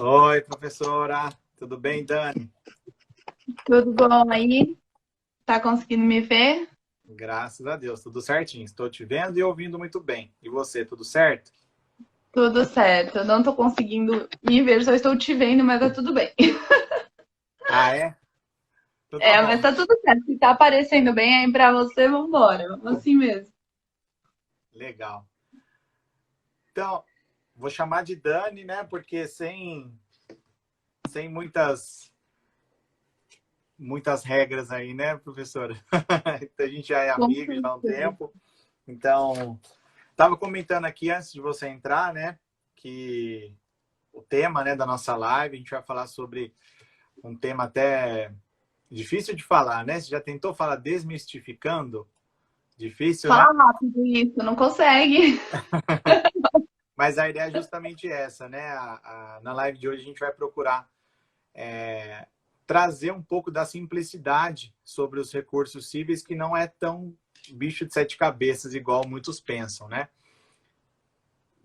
Oi, professora. Tudo bem, Dani? Tudo bom aí? Tá conseguindo me ver? Graças a Deus, tudo certinho. Estou te vendo e ouvindo muito bem. E você, tudo certo? Tudo certo. Eu não tô conseguindo me ver, só estou te vendo, mas tá tudo bem. Ah, é? Então tá É, bom. mas tá tudo certo. Se tá aparecendo bem aí pra você, vambora. Vamos assim mesmo. Legal. Então, vou chamar de Dani, né? Porque sem muitas regras aí, né, professora? A gente já é Com amigo já há um certeza. tempo. Então, estava comentando aqui antes de você entrar, né, que o tema, né, da nossa live, a gente vai falar sobre um tema até difícil de falar, né? Você já tentou falar desmistificando? Difícil, né? Fala rápido isso, não consegue. Mas a ideia é justamente essa, né? Na live de hoje a gente vai procurar trazer um pouco da simplicidade sobre os recursos cíveis, que não é tão bicho de sete cabeças, igual muitos pensam, né?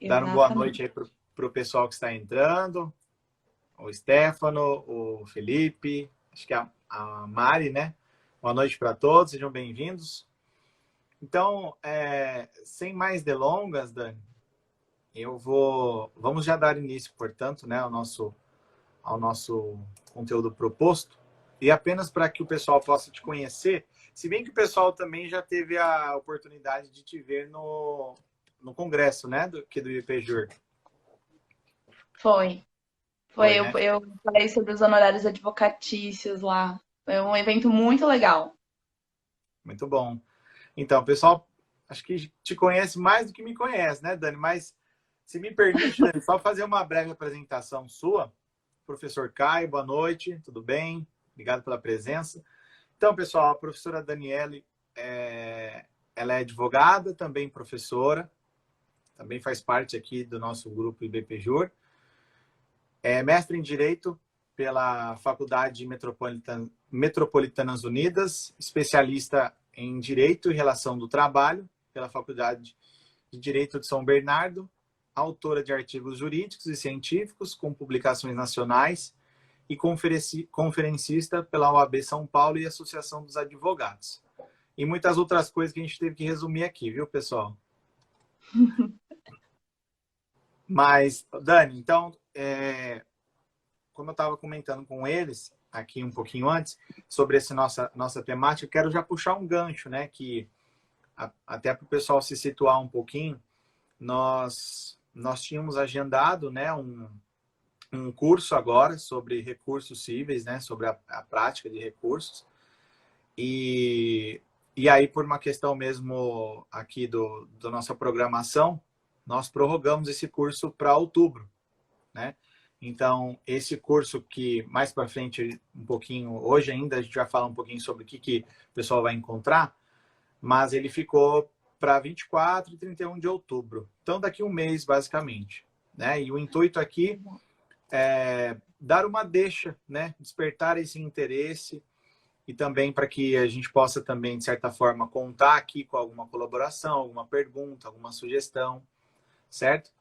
Dar uma boa Exatamente. noite aí para o pessoal que está entrando, o Stefano, o Felipe, acho que a Mari, né? Boa noite para todos, sejam bem-vindos. Então, sem mais delongas, Dani, vamos já dar início, portanto, né, ao nosso conteúdo proposto. E apenas para que o pessoal possa te conhecer, se bem que o pessoal também já teve a oportunidade de te ver no congresso, né, do IPJUR. Foi. Foi. Foi, Eu, né? eu falei sobre os honorários advocatícios lá. Foi um evento muito legal. Muito bom. Então, o pessoal, acho que te conhece mais do que me conhece, né, Dani? Mas, se me permite, Dani, só fazer uma breve apresentação sua. Professor Caio, boa noite, tudo bem? Obrigado pela presença. Então, pessoal, a professora Daniele, ela é advogada, também professora, também faz parte aqui do nosso grupo IBPJUR. É mestre em Direito pela Faculdade Metropolitanas Unidas, especialista em Direito e Relação do Trabalho pela Faculdade de Direito de São Bernardo, autora de artigos jurídicos e científicos com publicações nacionais e conferencista pela OAB São Paulo e Associação dos Advogados. E muitas outras coisas que a gente teve que resumir aqui, viu, pessoal? Mas, Dani, então, como eu estava comentando com eles aqui um pouquinho antes, sobre essa nossa temática, eu quero já puxar um gancho, né? Que até para o pessoal se situar um pouquinho, nós tínhamos agendado, né, um curso agora sobre recursos cíveis, né, sobre a prática de recursos. E aí, por uma questão mesmo aqui da nossa programação, nós prorrogamos esse curso para outubro, né? Então, esse curso que mais para frente, um pouquinho, hoje ainda a gente vai falar um pouquinho sobre o que o pessoal vai encontrar, mas ele ficou para 24 e 31 de outubro. Então, daqui um mês, basicamente, né? E o intuito aqui é dar uma deixa, né? Despertar esse interesse e também para que a gente possa também, de certa forma, contar aqui com alguma colaboração, alguma pergunta, alguma sugestão, certo?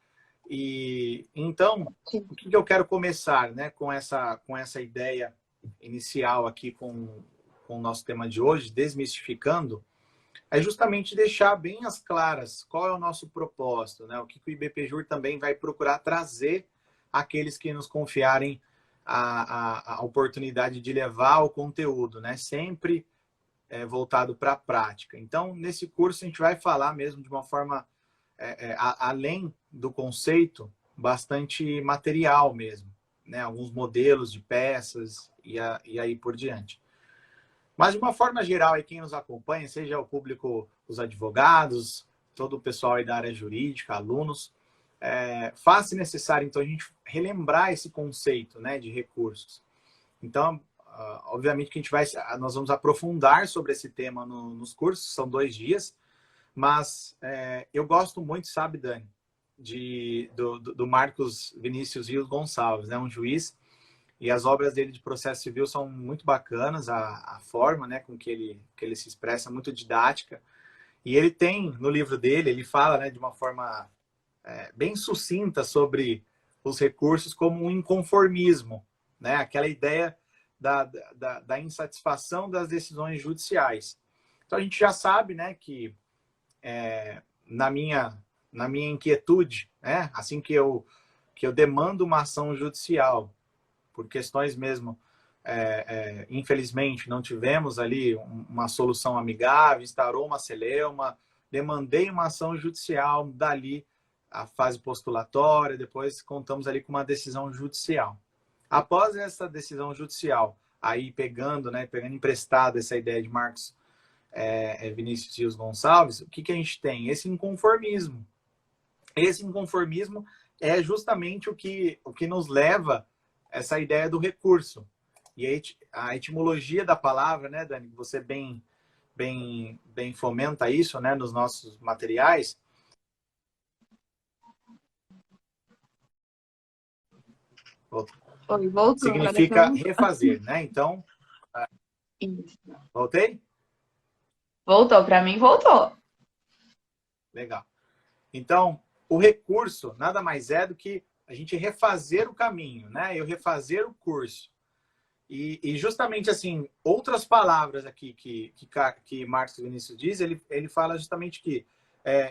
E então, o que eu quero começar, né, com essa ideia inicial aqui com o nosso tema de hoje, desmistificando, é justamente deixar bem as claras qual é o nosso propósito, né? O que o IBPJUR também vai procurar trazer àqueles que nos confiarem a oportunidade de levar o conteúdo, né? Sempre voltado para a prática. Então, nesse curso, a gente vai falar mesmo de uma forma, além do conceito, bastante material mesmo, né? Alguns modelos de peças e aí por diante. Mas, de uma forma geral, aí, quem nos acompanha, seja o público, os advogados, todo o pessoal aí da área jurídica, alunos, faz-se necessário, então, a gente relembrar esse conceito, né, de recursos. Então, obviamente que nós vamos aprofundar sobre esse tema nos cursos, são 2 dias, mas eu gosto muito, sabe, Dani, do Marcos Vinícius Rios Gonçalves, né, um juiz, e as obras dele de processo civil são muito bacanas, a forma, né, com que ele se expressa, muito didática. E ele tem, no livro dele, ele fala, né, de uma forma bem sucinta sobre os recursos como um inconformismo, né? Aquela ideia da insatisfação das decisões judiciais. Então, a gente já sabe, né, que na minha inquietude, né, assim que eu demando uma ação judicial, por questões mesmo, infelizmente, não tivemos ali uma solução amigável, instaurou uma celeuma, demandei uma ação judicial, dali a fase postulatória, depois contamos ali com uma decisão judicial. Após essa decisão judicial, aí pegando emprestado essa ideia de Marcos Vinícius Rios Gonçalves, o que a gente tem? Esse inconformismo. Esse inconformismo é justamente o que nos leva a essa ideia do recurso. E a etimologia da palavra, né, Dani, você bem fomenta isso, né, nos nossos materiais. Oi, voltou, significa refazer, né? Então, isso. Voltei? Voltou, para mim voltou. Legal. Então, o recurso nada mais é do que a gente refazer o caminho, né? Eu refazer o curso. E justamente assim, outras palavras aqui que Marcos Vinícius diz, ele fala justamente que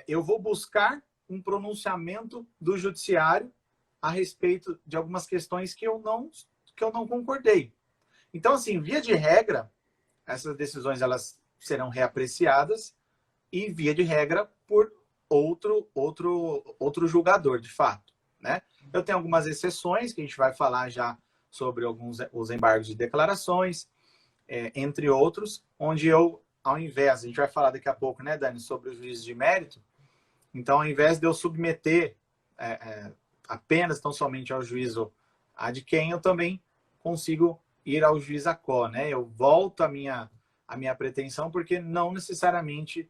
eu vou buscar um pronunciamento do judiciário a respeito de algumas questões que eu não concordei. Então, assim, via de regra, essas decisões elas serão reapreciadas e, via de regra, por outro julgador, de fato, né? Eu tenho algumas exceções que a gente vai falar já sobre os embargos de declarações, entre outros, onde ao invés, a gente vai falar daqui a pouco, né, Dani, sobre o juízo de mérito. Então, ao invés de eu submeter apenas, tão somente ao juízo ad quem, eu também consigo ir ao juiz ACO, né? Eu volto à minha pretensão, porque não necessariamente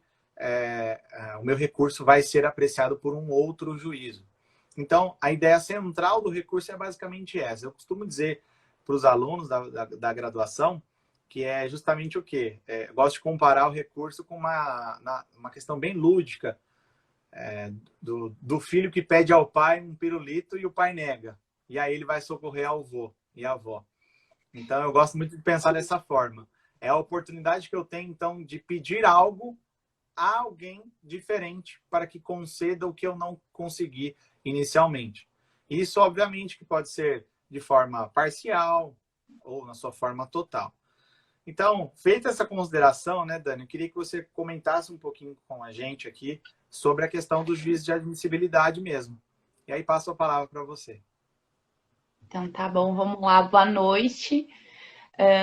o meu recurso vai ser apreciado por um outro juízo. Então, a ideia central do recurso é basicamente essa. Eu costumo dizer para os alunos da graduação que é justamente o quê? Eu gosto de comparar o recurso com uma questão bem lúdica, do filho que pede ao pai um pirulito e o pai nega. E aí ele vai socorrer ao avô e a avó. Então, eu gosto muito de pensar dessa forma. É a oportunidade que eu tenho, então, de pedir algo a alguém diferente para que conceda o que eu não consegui inicialmente. Isso, obviamente, que pode ser de forma parcial ou na sua forma total. Então, feita essa consideração, né, Dani, eu queria que você comentasse um pouquinho com a gente aqui sobre a questão do juízo de admissibilidade mesmo. E aí passo a palavra para você. Então, tá bom, vamos lá. Boa noite.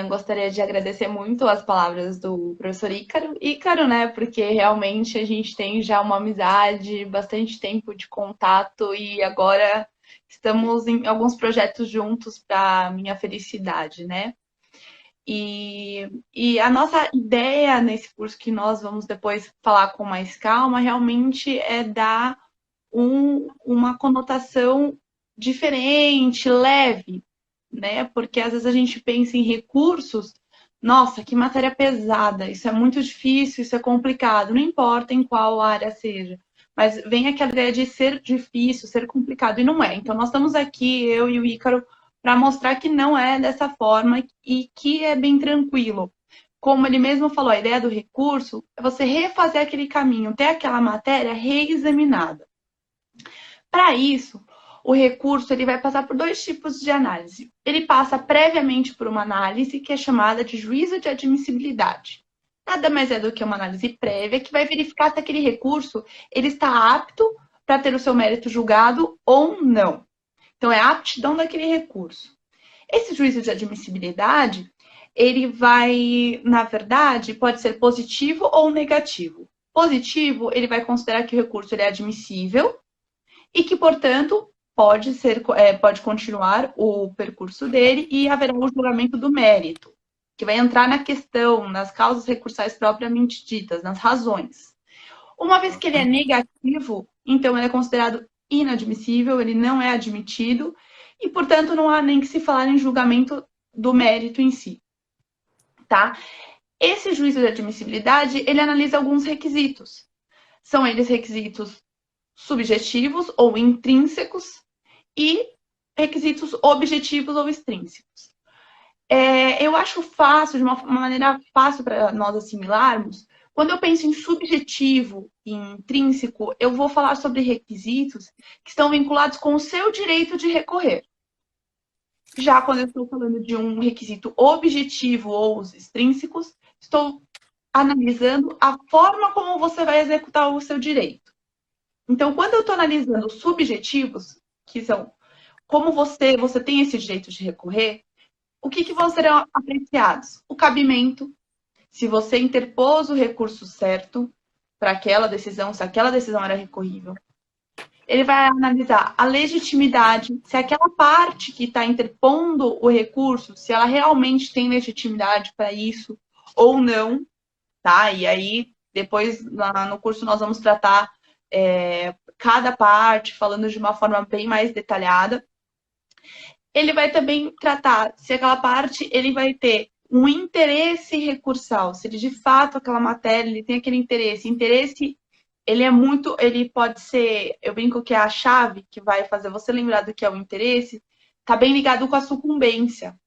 Gostaria de agradecer muito as palavras do professor Ícaro. Ícaro, né? Porque realmente a gente tem já uma amizade, bastante tempo de contato e agora estamos em alguns projetos juntos para minha felicidade, né? E a nossa ideia nesse curso, que nós vamos depois falar com mais calma, realmente é dar uma conotação diferente, leve, né? Porque às vezes a gente pensa em recursos, nossa, que matéria pesada, isso é muito difícil, isso é complicado, não importa em qual área seja. Mas vem aquela ideia de ser difícil, ser complicado, e não é. Então, nós estamos aqui, eu e o Ícaro, para mostrar que não é dessa forma e que é bem tranquilo. Como ele mesmo falou, a ideia do recurso é você refazer aquele caminho, ter aquela matéria reexaminada. Para isso, o recurso ele vai passar por dois tipos de análise. Ele passa previamente por uma análise que é chamada de juízo de admissibilidade. Nada mais é do que uma análise prévia que vai verificar se aquele recurso ele está apto para ter o seu mérito julgado ou não. Então, é a aptidão daquele recurso. Esse juízo de admissibilidade, ele vai, na verdade, pode ser positivo ou negativo. Positivo, ele vai considerar que o recurso ele é admissível e que, portanto, pode continuar o percurso dele e haverá o julgamento do mérito, que vai entrar na questão, nas causas recursais propriamente ditas, nas razões. Uma vez que ele é negativo, então ele é considerado inadmissível, ele não é admitido e, portanto, não há nem que se falar em julgamento do mérito em si, tá? Esse juízo de admissibilidade, ele analisa alguns requisitos. São eles requisitos subjetivos ou intrínsecos e requisitos objetivos ou extrínsecos. Eu acho fácil, de uma maneira fácil para nós assimilarmos, quando eu penso em subjetivo e intrínseco, eu vou falar sobre requisitos que estão vinculados com o seu direito de recorrer. Já quando eu estou falando de um requisito objetivo ou os extrínsecos, estou analisando a forma como você vai executar o seu direito. Então, quando eu estou analisando os subjetivos, que são como você tem esse direito de recorrer, o que vão ser apreciados? O cabimento, se você interpôs o recurso certo para aquela decisão, se aquela decisão era recorrível. Ele vai analisar a legitimidade, se aquela parte que está interpondo o recurso, se ela realmente tem legitimidade para isso ou não, tá? E aí, depois, no curso, nós vamos tratar cada parte, falando de uma forma bem mais detalhada. Ele vai também tratar se aquela parte ele vai ter um interesse recursal, se ele de fato aquela matéria ele tem aquele interesse ele pode ser, eu brinco que é a chave que vai fazer você lembrar do que é o interesse, tá bem ligado com a sucumbência.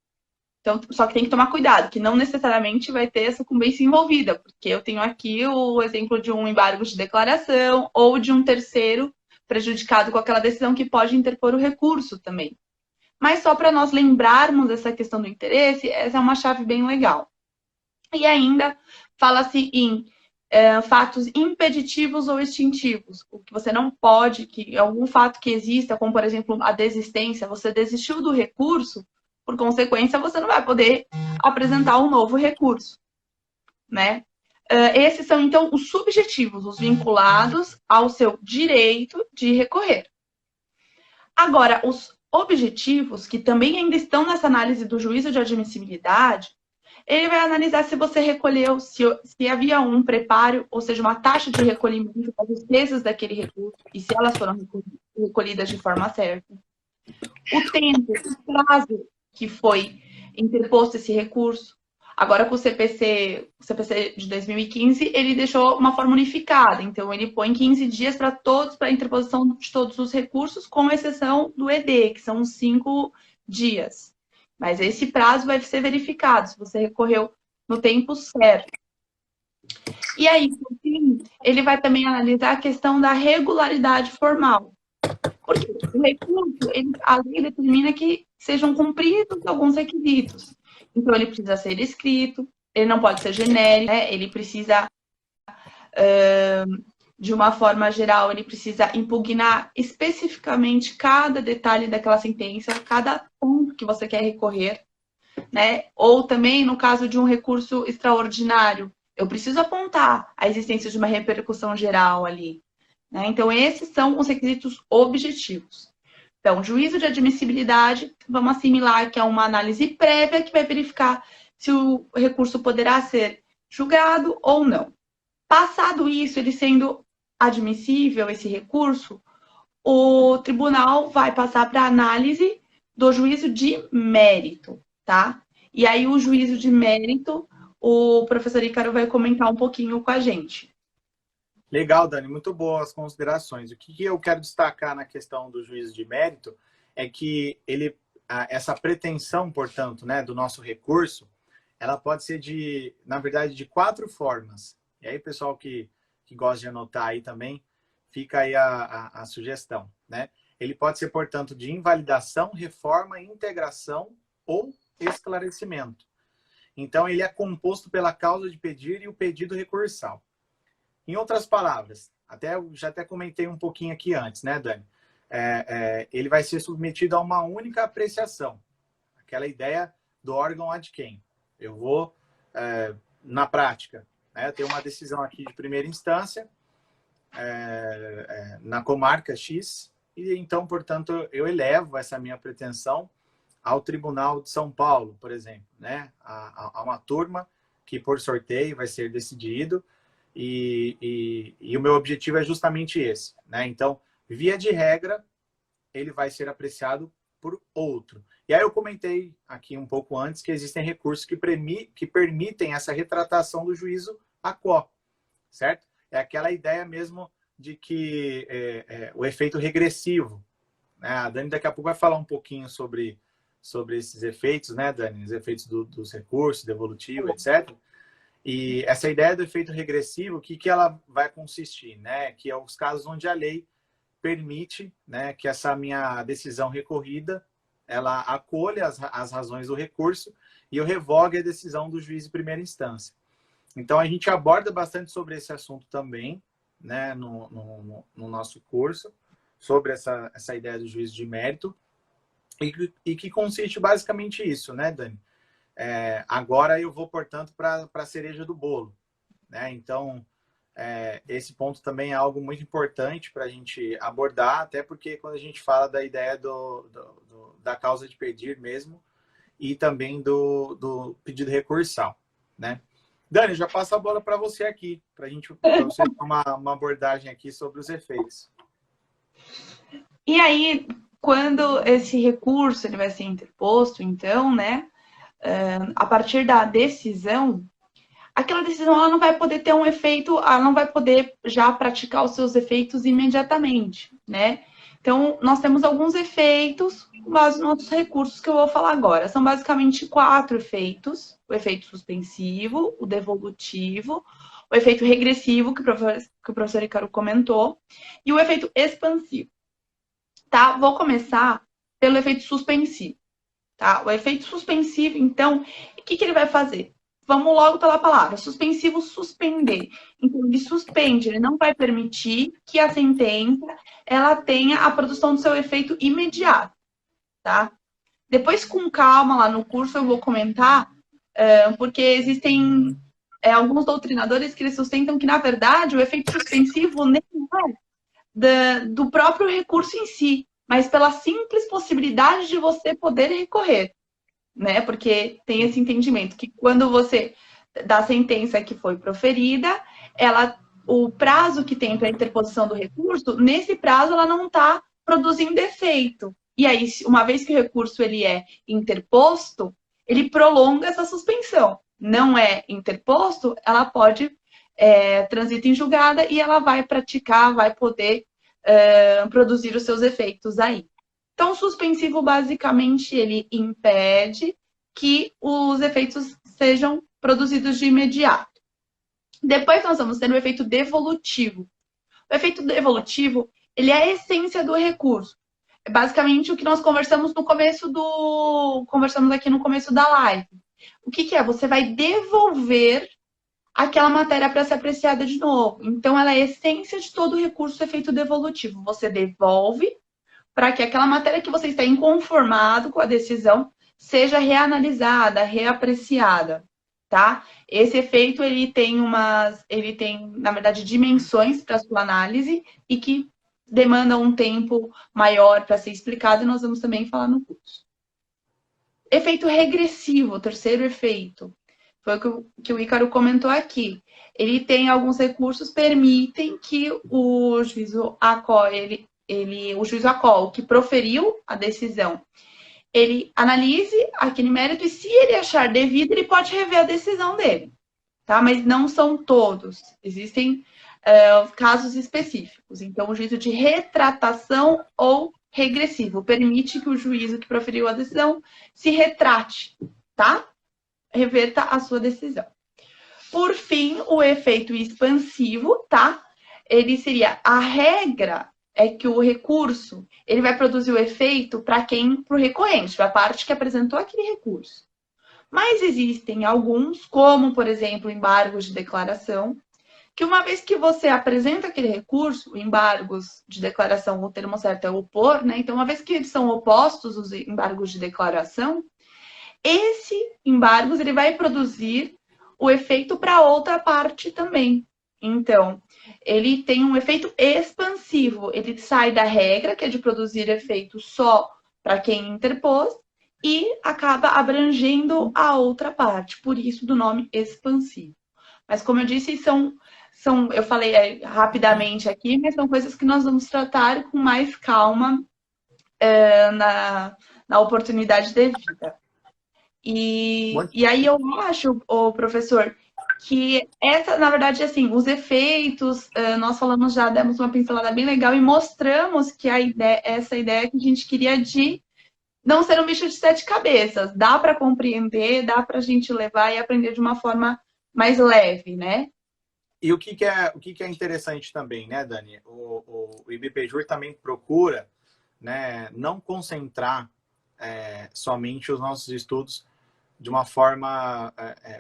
Então, só que tem que tomar cuidado, que não necessariamente vai ter a sucumbência envolvida, porque eu tenho aqui o exemplo de um embargo de declaração ou de um terceiro prejudicado com aquela decisão que pode interpor o recurso também. Mas só para nós lembrarmos essa questão do interesse, essa é uma chave bem legal. E ainda fala-se em fatos impeditivos ou extintivos. O que você não pode, que algum fato que exista, como por exemplo a desistência, você desistiu do recurso, por consequência, você não vai poder apresentar um novo recurso, né? Esses são, então, os subjetivos, os vinculados ao seu direito de recorrer. Agora, os objetivos, que também ainda estão nessa análise do juízo de admissibilidade, ele vai analisar se você recolheu, se havia um preparo, ou seja, uma taxa de recolhimento das despesas daquele recurso, e se elas foram recolhidas de forma certa. O tempo, o prazo que foi interposto esse recurso. Agora, com o CPC de 2015, ele deixou uma forma unificada. Então, ele põe 15 dias para a interposição de todos os recursos, com exceção do ED, que são 5 dias. Mas esse prazo vai ser verificado, se você recorreu no tempo certo. E aí, por fim, ele vai também analisar a questão da regularidade formal. Porque o recurso, a lei determina que sejam cumpridos alguns requisitos. Então, ele precisa ser escrito, ele não pode ser genérico, né? Ele precisa, de uma forma geral, ele precisa impugnar especificamente cada detalhe daquela sentença, cada ponto que você quer recorrer, né? Ou também, no caso de um recurso extraordinário, eu preciso apontar a existência de uma repercussão geral ali, né? Então, esses são os requisitos objetivos. Então, juízo de admissibilidade, vamos assimilar que é uma análise prévia que vai verificar se o recurso poderá ser julgado ou não. Passado isso, ele sendo admissível, esse recurso, o tribunal vai passar para análise do juízo de mérito, tá? E aí, o juízo de mérito, o professor Ícaro vai comentar um pouquinho com a gente. Legal, Dani, muito boas considerações. O que eu quero destacar na questão do juízo de mérito é que essa pretensão, portanto, né, do nosso recurso, ela pode ser na verdade, de 4 formas. E aí, pessoal que gosta de anotar aí também, fica aí a sugestão, né? Ele pode ser, portanto, de invalidação, reforma, integração ou esclarecimento. Então, ele é composto pela causa de pedir e o pedido recursal. Em outras palavras, já até comentei um pouquinho aqui antes, né, Dani? Ele vai ser submetido a uma única apreciação. Aquela ideia do órgão ad quem. Eu vou, na prática, né, eu tenho uma decisão aqui de primeira instância, na comarca X, e então, portanto, eu elevo essa minha pretensão ao Tribunal de São Paulo, por exemplo, né? A uma turma que, por sorteio, vai ser decidido. E o meu objetivo é justamente esse, né? Então, via de regra, ele vai ser apreciado por outro. E aí eu comentei aqui um pouco antes que existem recursos que permitem essa retratação do juízo a quo, certo? É aquela ideia mesmo de que o efeito regressivo, né? A Dani daqui a pouco vai falar um pouquinho sobre esses efeitos, né, Dani? Os efeitos dos recursos, devolutivo, etc. E essa ideia do efeito regressivo, o que ela vai consistir, né? Que é os casos onde a lei permite, né, que essa minha decisão recorrida, ela acolha as razões do recurso e eu revogue a decisão do juiz de primeira instância. Então, a gente aborda bastante sobre esse assunto também, né, no nosso curso, sobre essa ideia do juízo de mérito, e que consiste basicamente isso, né, Dani? Agora eu vou, portanto, para a cereja do bolo, né? Então, esse ponto também é algo muito importante para a gente abordar, até porque quando a gente fala da ideia da causa de pedir mesmo, e também do pedido recursal, né? Dani, já passo a bola para você aqui, para você ter uma abordagem aqui sobre os efeitos. E aí, quando esse recurso ele vai ser interposto, então, né, a partir da decisão, aquela decisão ela não vai poder ter um efeito, ela não vai poder já praticar os seus efeitos imediatamente, né? Então, nós temos alguns efeitos com base nos nossos recursos que eu vou falar agora. São basicamente 4 efeitos: o efeito suspensivo, o devolutivo, o efeito regressivo, que o professor Ícaro comentou, e o efeito expansivo. Tá? Vou começar pelo efeito suspensivo. Tá? O efeito suspensivo, então, o que ele vai fazer? Vamos logo pela palavra. Suspensivo, suspender. Então, ele suspende, ele não vai permitir que a sentença ela tenha a produção do seu efeito imediato. Tá? Depois, com calma, lá no curso, eu vou comentar, porque existem alguns doutrinadores que eles sustentam que, na verdade, o efeito suspensivo nem é do próprio recurso em si, mas pela simples possibilidade de você poder recorrer, né? Porque tem esse entendimento que quando você da sentença que foi proferida, o prazo que tem para a interposição do recurso, nesse prazo ela não está produzindo efeito. E aí, uma vez que o recurso ele é interposto, ele prolonga essa suspensão. Não é interposto, ela pode transita em julgada e ela vai praticar, vai poder produzir os seus efeitos aí. Então, o suspensivo, basicamente, ele impede que os efeitos sejam produzidos de imediato. Depois, nós vamos ter o efeito devolutivo. O efeito devolutivo, ele é a essência do recurso. É basicamente o que nós conversamos aqui no começo da live. O que é? Você vai devolver aquela matéria para ser apreciada de novo. Então, ela é a essência de todo recurso efeito devolutivo. Você devolve para que aquela matéria que você está inconformado com a decisão seja reanalisada, reapreciada, tá? Esse efeito, ele tem, na verdade, dimensões para a sua análise e que demandam um tempo maior para ser explicado, e nós vamos também falar no curso. Efeito regressivo, o terceiro efeito. Foi o que o Ícaro comentou aqui. Ele tem alguns recursos que permitem que o juízo acolhe, o juízo ACOL, que proferiu a decisão, ele analise aquele mérito e, se ele achar devido, ele pode rever a decisão dele. Tá? Mas não são todos. Existem casos específicos. Então, o juízo de retratação ou regressivo permite que o juízo que proferiu a decisão se retrate, tá? Reverta a sua decisão. Por fim, o efeito expansivo, tá? Ele seria a regra é que o recurso ele vai produzir o efeito para o recorrente, para a parte que apresentou aquele recurso. Mas existem alguns, como, por exemplo, embargos de declaração, que uma vez que você apresenta aquele recurso, embargos de declaração, o termo certo é opor, né? Então, uma vez que eles são opostos, os embargos de declaração, esse embargos ele vai produzir o efeito para outra parte também. Então, ele tem um efeito expansivo. Ele sai da regra, que é de produzir efeito só para quem interpôs, e acaba abrangendo a outra parte. Por isso, do nome expansivo. Mas, como eu disse, eu falei rapidamente aqui, mas são coisas que nós vamos tratar com mais calma na oportunidade devida. E aí eu acho, professor, que essa, na verdade, assim, os efeitos, nós falamos já, demos uma pincelada bem legal e mostramos que essa ideia que a gente queria de não ser um bicho de sete cabeças. Dá para compreender, dá para a gente levar e aprender de uma forma mais leve, né? E o que é interessante também, né, Dani? O IBPJUR também procura, né, não concentrar somente os nossos estudos de uma forma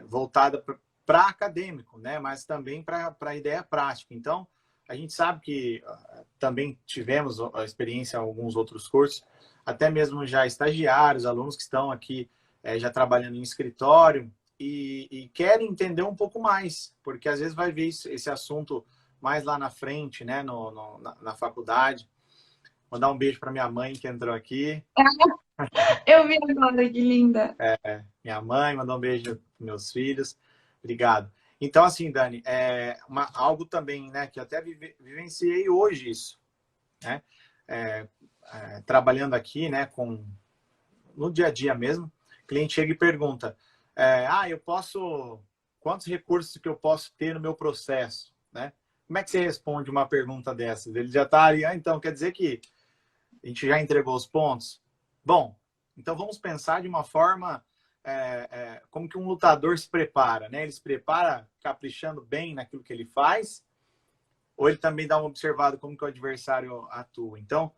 voltada para acadêmico, né, mas também para a ideia prática. Então, a gente sabe que também tivemos a experiência em alguns outros cursos, até mesmo já estagiários, alunos que estão aqui já trabalhando em escritório, e querem entender um pouco mais, porque às vezes vai ver esse assunto mais lá na frente, né, na faculdade. Mandar um beijo para minha mãe que entrou aqui. Eu vi agora, que linda. Minha mãe, mandou um beijo para meus filhos. Obrigado. Então, assim, Dani, algo também, né, que eu até vivenciei hoje isso, né, trabalhando aqui, né, no dia a dia mesmo, o cliente chega e pergunta, quantos recursos que eu posso ter no meu processo, né? Como é que você responde uma pergunta dessas? Ele já está ali, então quer dizer que a gente já entregou os pontos? Bom, então vamos pensar de uma forma como que um lutador se prepara, né? Ele se prepara caprichando bem naquilo que ele faz, ou ele também dá uma observada como que o adversário atua. Então,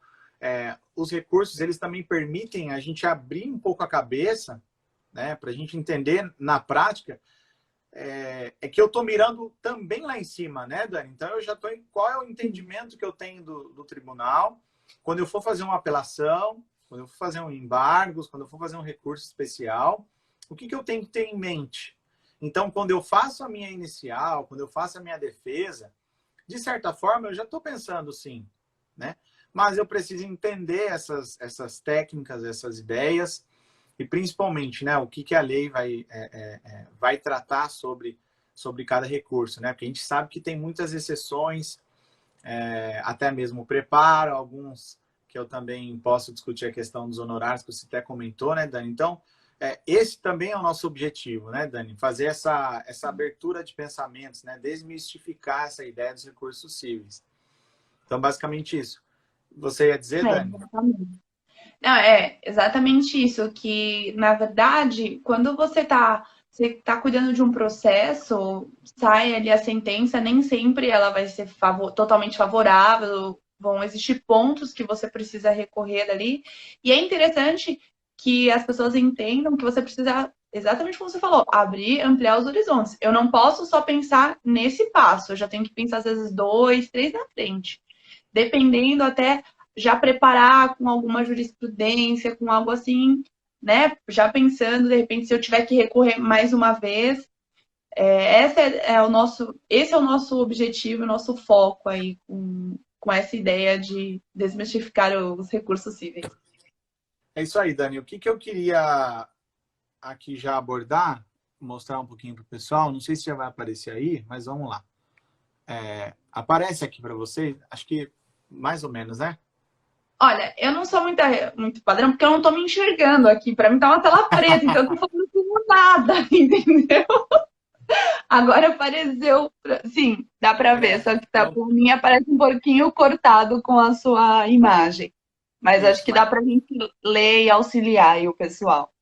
os recursos, eles também permitem a gente abrir um pouco a cabeça, né, para a gente entender na prática, que eu estou mirando também lá em cima, né, Dani? Então, eu já estou em qual é o entendimento que eu tenho do tribunal, quando eu for fazer uma apelação, quando eu for fazer um embargos, quando eu for fazer um recurso especial, o que eu tenho que ter em mente? Então, quando eu faço a minha inicial, quando eu faço a minha defesa, de certa forma, eu já estou pensando sim, né? Mas eu preciso entender essas técnicas, essas ideias, e principalmente, né, o que a lei vai tratar sobre cada recurso, né? Porque a gente sabe que tem muitas exceções, até mesmo o preparo, alguns que eu também posso discutir a questão dos honorários, que você até comentou, né, Dani? Então, esse também é o nosso objetivo, né, Dani? Fazer essa abertura de pensamentos, né? Desmistificar essa ideia dos recursos cíveis. Então, basicamente isso. Você ia dizer, Dani? Exatamente. Não, é exatamente isso, que na verdade, quando você tá cuidando de um processo, sai ali a sentença, nem sempre ela vai ser totalmente favorável, vão existir pontos que você precisa recorrer dali. E é interessante que as pessoas entendam que você precisa, exatamente como você falou, abrir, ampliar os horizontes. Eu não posso só pensar nesse passo, eu já tenho que pensar às vezes dois, três na frente. Dependendo até já preparar com alguma jurisprudência, com algo assim, né? Já pensando, de repente, se eu tiver que recorrer mais uma vez. Esse é o nosso objetivo, o nosso foco aí com essa ideia de desmistificar os recursos cíveis. É isso aí, Dani. O que eu queria aqui já abordar, mostrar um pouquinho para o pessoal, não sei se já vai aparecer aí, mas vamos lá. Aparece aqui para vocês, acho que mais ou menos, né? Olha, eu não sou muito padrão, porque eu não estou me enxergando aqui. Para mim tá uma tela preta, então eu tô falando como nada, entendeu? Agora apareceu. Sim, dá para ver, só que tá por mim aparece um pouquinho cortado com a sua imagem. Mas Isso, acho que dá para a gente ler e auxiliar aí o pessoal.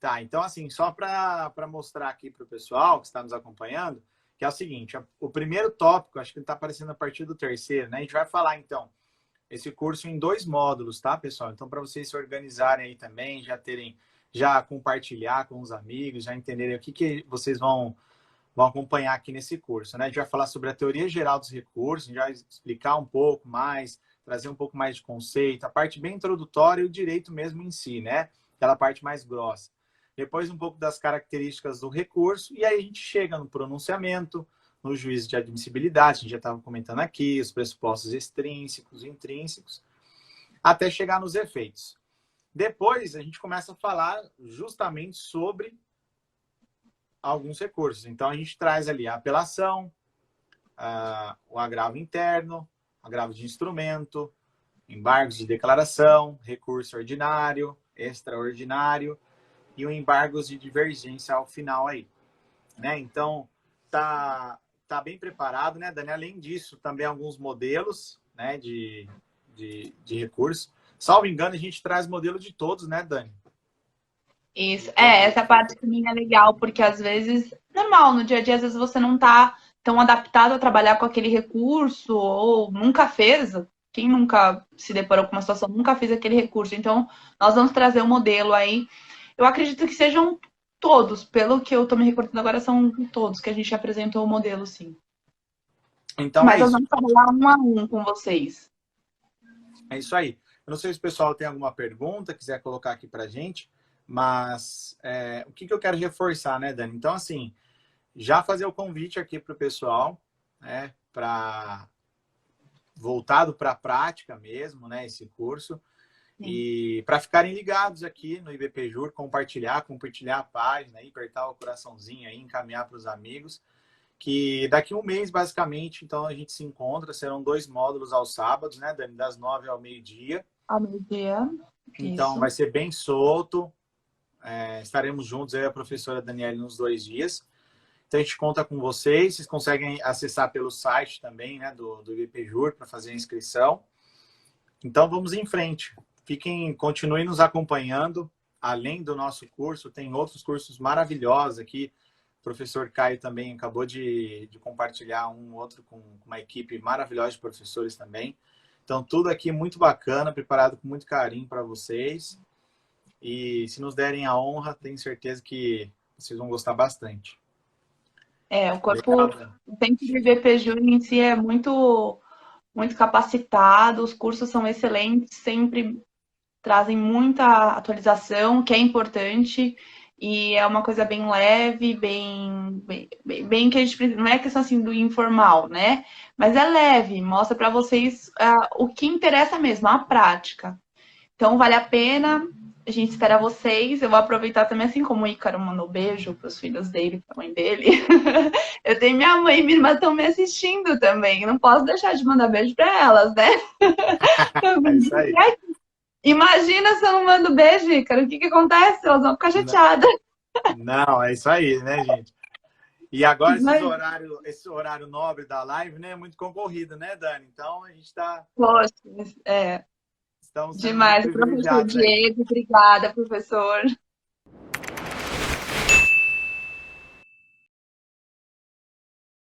Tá, então assim, só para mostrar aqui para o pessoal que está nos acompanhando, que é o seguinte, o primeiro tópico, acho que ele está aparecendo a partir do terceiro, né? A gente vai falar, então, esse curso em 2 módulos, tá, pessoal? Então, para vocês se organizarem aí também, já compartilhar com os amigos, já entenderem o que vocês vão acompanhar aqui nesse curso, né? A gente vai falar sobre a teoria geral dos recursos, a gente vai explicar um pouco mais, trazer um pouco mais de conceito, a parte bem introdutória e o direito mesmo em si, né? Aquela parte mais grossa. Depois um pouco das características do recurso, e aí a gente chega no pronunciamento, no juízo de admissibilidade, a gente já estava comentando aqui, os pressupostos extrínsecos, intrínsecos, até chegar nos efeitos. Depois a gente começa a falar justamente sobre alguns recursos. Então a gente traz ali a apelação, o agravo interno, agravo de instrumento, embargos de declaração, recurso ordinário, extraordinário e o embargos de divergência ao final aí, né? Então, tá bem preparado, né, Dani? Além disso, também alguns modelos, né, de recursos. Salvo engano, a gente traz modelo de todos, né, Dani? Isso. Essa parte pra mim é legal, porque às vezes, normal, no dia a dia, às vezes você não tá tão adaptado a trabalhar com aquele recurso, ou nunca fez. Quem nunca se deparou com uma situação, nunca fez aquele recurso. Então, nós vamos trazer um modelo aí. Eu acredito que sejam todos, pelo que eu tô me recordando agora, são todos que a gente apresentou o modelo, sim. Então Mas é nós isso. vamos trabalhar um a um com vocês. É isso aí. Eu não sei se o pessoal tem alguma pergunta, quiser colocar aqui pra gente, mas o que eu quero reforçar, né, Dani? Então, assim, já fazer o convite aqui para o pessoal, né, para voltado para a prática mesmo, né, esse curso. Sim. E para ficarem ligados aqui no IBPJUR, compartilhar a página, aí, apertar o coraçãozinho aí, encaminhar para os amigos, que daqui a um mês, basicamente, então a gente se encontra, serão 2 módulos aos sábados, né, Dani, das 9 ao meio-dia. Ao meio-dia, então isso. Vai ser bem solto, estaremos juntos, eu e a professora Daniela, nos 2 dias. Então a gente conta com vocês conseguem acessar pelo site também, né, do IBPJUR para fazer a inscrição. Então vamos em frente. Continuem nos acompanhando. Além do nosso curso, tem outros cursos maravilhosos aqui. O professor Caio também acabou de compartilhar um outro com uma equipe maravilhosa de professores também. Então tudo aqui muito bacana, preparado com muito carinho para vocês. E se nos derem a honra, tenho certeza que vocês vão gostar bastante. O corpo, o tempo de IBPJUR em si é muito, muito capacitado, os cursos são excelentes, sempre trazem muita atualização, que é importante, e é uma coisa bem leve, bem que a gente não é questão assim do informal, né? Mas é leve, mostra para vocês o que interessa mesmo, a prática. Então vale a pena. A gente espera vocês. Eu vou aproveitar também, assim como o Ícaro mandou beijo para os filhos dele, para a mãe dele. Eu tenho minha mãe e minha irmã estão me assistindo também. Não posso deixar de mandar beijo para elas, né? É isso aí. Imagina se eu não mando beijo, Ícaro. O que acontece? Elas vão ficar chateadas. Não, é isso aí, né, gente? E agora esse horário nobre da live, né, é muito concorrido, né, Dani? Então a gente está... Poxa, Estamos sendo demais, professor Diego. Obrigada, professor.